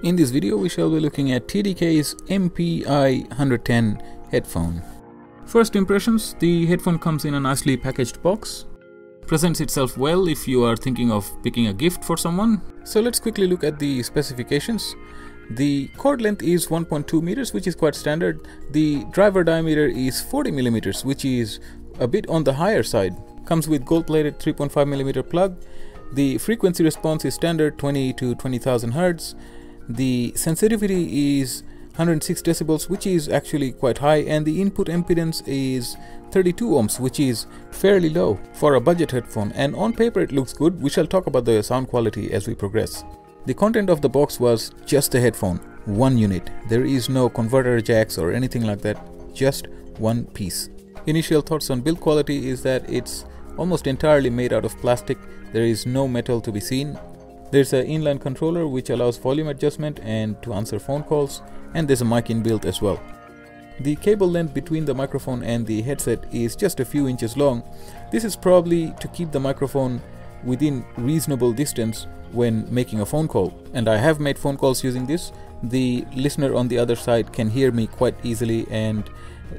In this video we shall be looking at TDK's MPi110 headphone. First impressions, the headphone comes in a nicely packaged box. Presents itself well if you are thinking of picking a gift for someone. So let's quickly look at the specifications. The cord length is 1.2 meters, which is quite standard. The driver diameter is 40 millimeters, which is a bit on the higher side. Comes with gold-plated 3.5 millimeter plug. The frequency response is standard 20 to 20,000 Hz. The sensitivity is 106 decibels, which is actually quite high, and the input impedance is 32 ohms, which is fairly low for a budget headphone, and on paper it looks good. We shall talk about the sound quality as we progress. The content of the box was just a headphone, one unit. There is no converter jacks or anything like that, just one piece. Initial thoughts on build quality is that it's almost entirely made out of plastic. There is no metal to be seen. There's an inline controller which allows volume adjustment and to answer phone calls, and there's a mic inbuilt as well. The cable length between the microphone and the headset is just a few inches long. This is probably to keep the microphone within reasonable distance when making a phone call, and I have made phone calls using this. The listener on the other side can hear me quite easily, and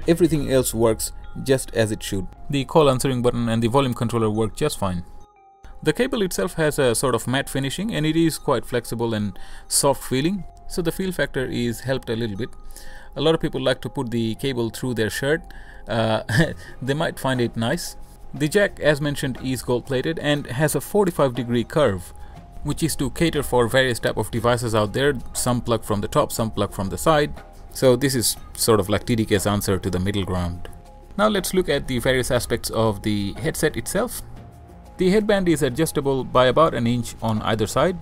everything else works just as it should. The call answering button and the volume controller work just fine. The cable itself has a sort of matte finishing, and it is quite flexible and soft feeling, so the feel factor is helped a little bit. A lot of people like to put the cable through their shirt. They might find it nice. The jack, as mentioned, is gold plated and has a 45-degree curve, which is to cater for various type of devices out there. Some plug from the top, some plug from the side. So this is sort of like TDK's answer to the middle ground. Now let's look at the various aspects of the headset itself. The headband is adjustable by about an inch on either side.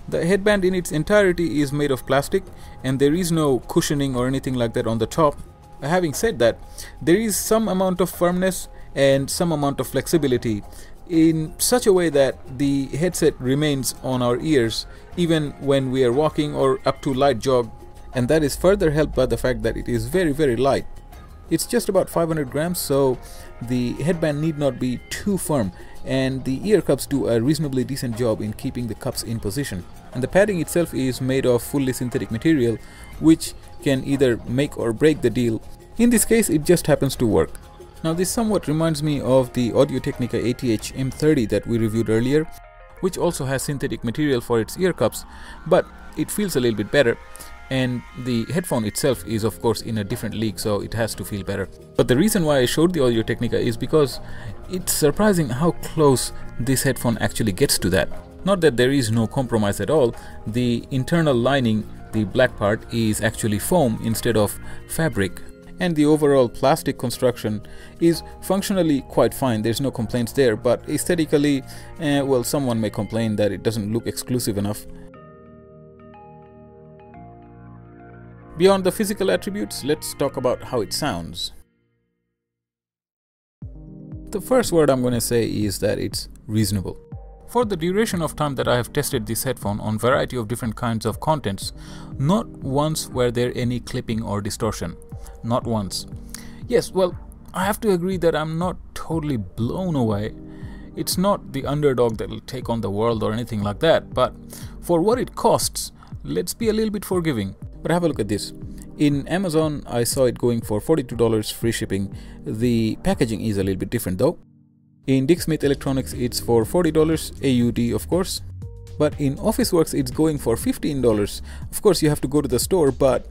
The headband in its entirety is made of plastic, and there is no cushioning or anything like that on the top. Having said that, there is some amount of firmness and some amount of flexibility in such a way that the headset remains on our ears even when we are walking or up to light jog, and that is further helped by the fact that it is very light. It's just about 500 grams, so the headband need not be too firm, and the ear cups do a reasonably decent job in keeping the cups in position. And the padding itself is made of fully synthetic material, which can either make or break the deal. In this case, it just happens to work. Now this somewhat reminds me of the Audio-Technica ATH M30 that we reviewed earlier, which also has synthetic material for its ear cups, but it feels a little bit better. And the headphone itself is of course in a different league, so it has to feel better. But the reason why I showed the Audio-Technica is because it's surprising how close this headphone actually gets to that. Not that there is no compromise at all. The internal lining, the black part, is actually foam instead of fabric. And the overall plastic construction is functionally quite fine. There's no complaints there, but aesthetically, well, someone may complain that it doesn't look exclusive enough. Beyond the physical attributes, let's talk about how it sounds. The first word I'm going to say is that it's reasonable. For the duration of time that I have tested this headphone on variety of different kinds of contents, not once were there any clipping or distortion. Not once. Yes, well, I have to agree that I'm not totally blown away. It's not the underdog that will take on the world or anything like that, but for what it costs, let's be a little bit forgiving. But have a look at this. In Amazon, I saw it going for $42 free shipping. The packaging is a little bit different though. In Dick Smith Electronics, it's for $40 AUD, of course. But in Officeworks, it's going for $15. Of course, you have to go to the store, but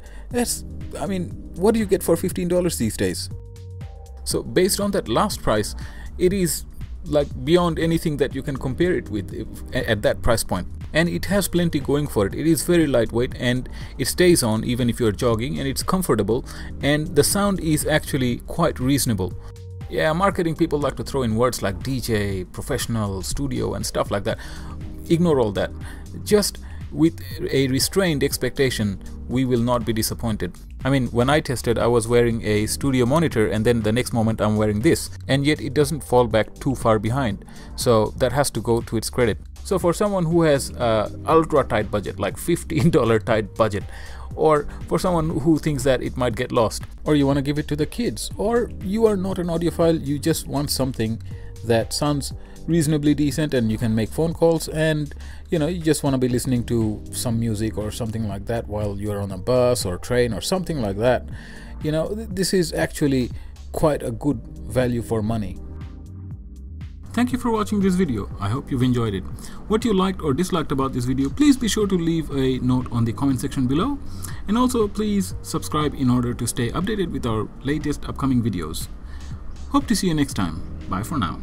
what do you get for $15 these days? So based on that last price, it is like beyond anything that you can compare it with at that price point. And it has plenty going for it. It is very lightweight, and it stays on even if you're jogging, and it's comfortable, and the sound is actually quite reasonable. Yeah, marketing people like to throw in words like DJ, professional, studio and stuff like that. Ignore all that. Just with a restrained expectation, we will not be disappointed. I mean, when I tested, I was wearing a studio monitor, and then the next moment I'm wearing this, and yet it doesn't fall back too far behind. So that has to go to its credit. So for someone who has ultra tight budget, like $15 tight budget, or for someone who thinks that it might get lost, or you want to give it to the kids, or you are not an audiophile, you just want something that sounds reasonably decent, and you can make phone calls, and you just want to be listening to some music or something like that while you're on a bus or train or something like that. This is actually quite a good value for money. Thank you for watching this video. I hope you've enjoyed it. What you liked or disliked about this video, please be sure to leave a note on the comment section below, and also please subscribe in order to stay updated with our latest upcoming videos. Hope to see you next time. Bye for now.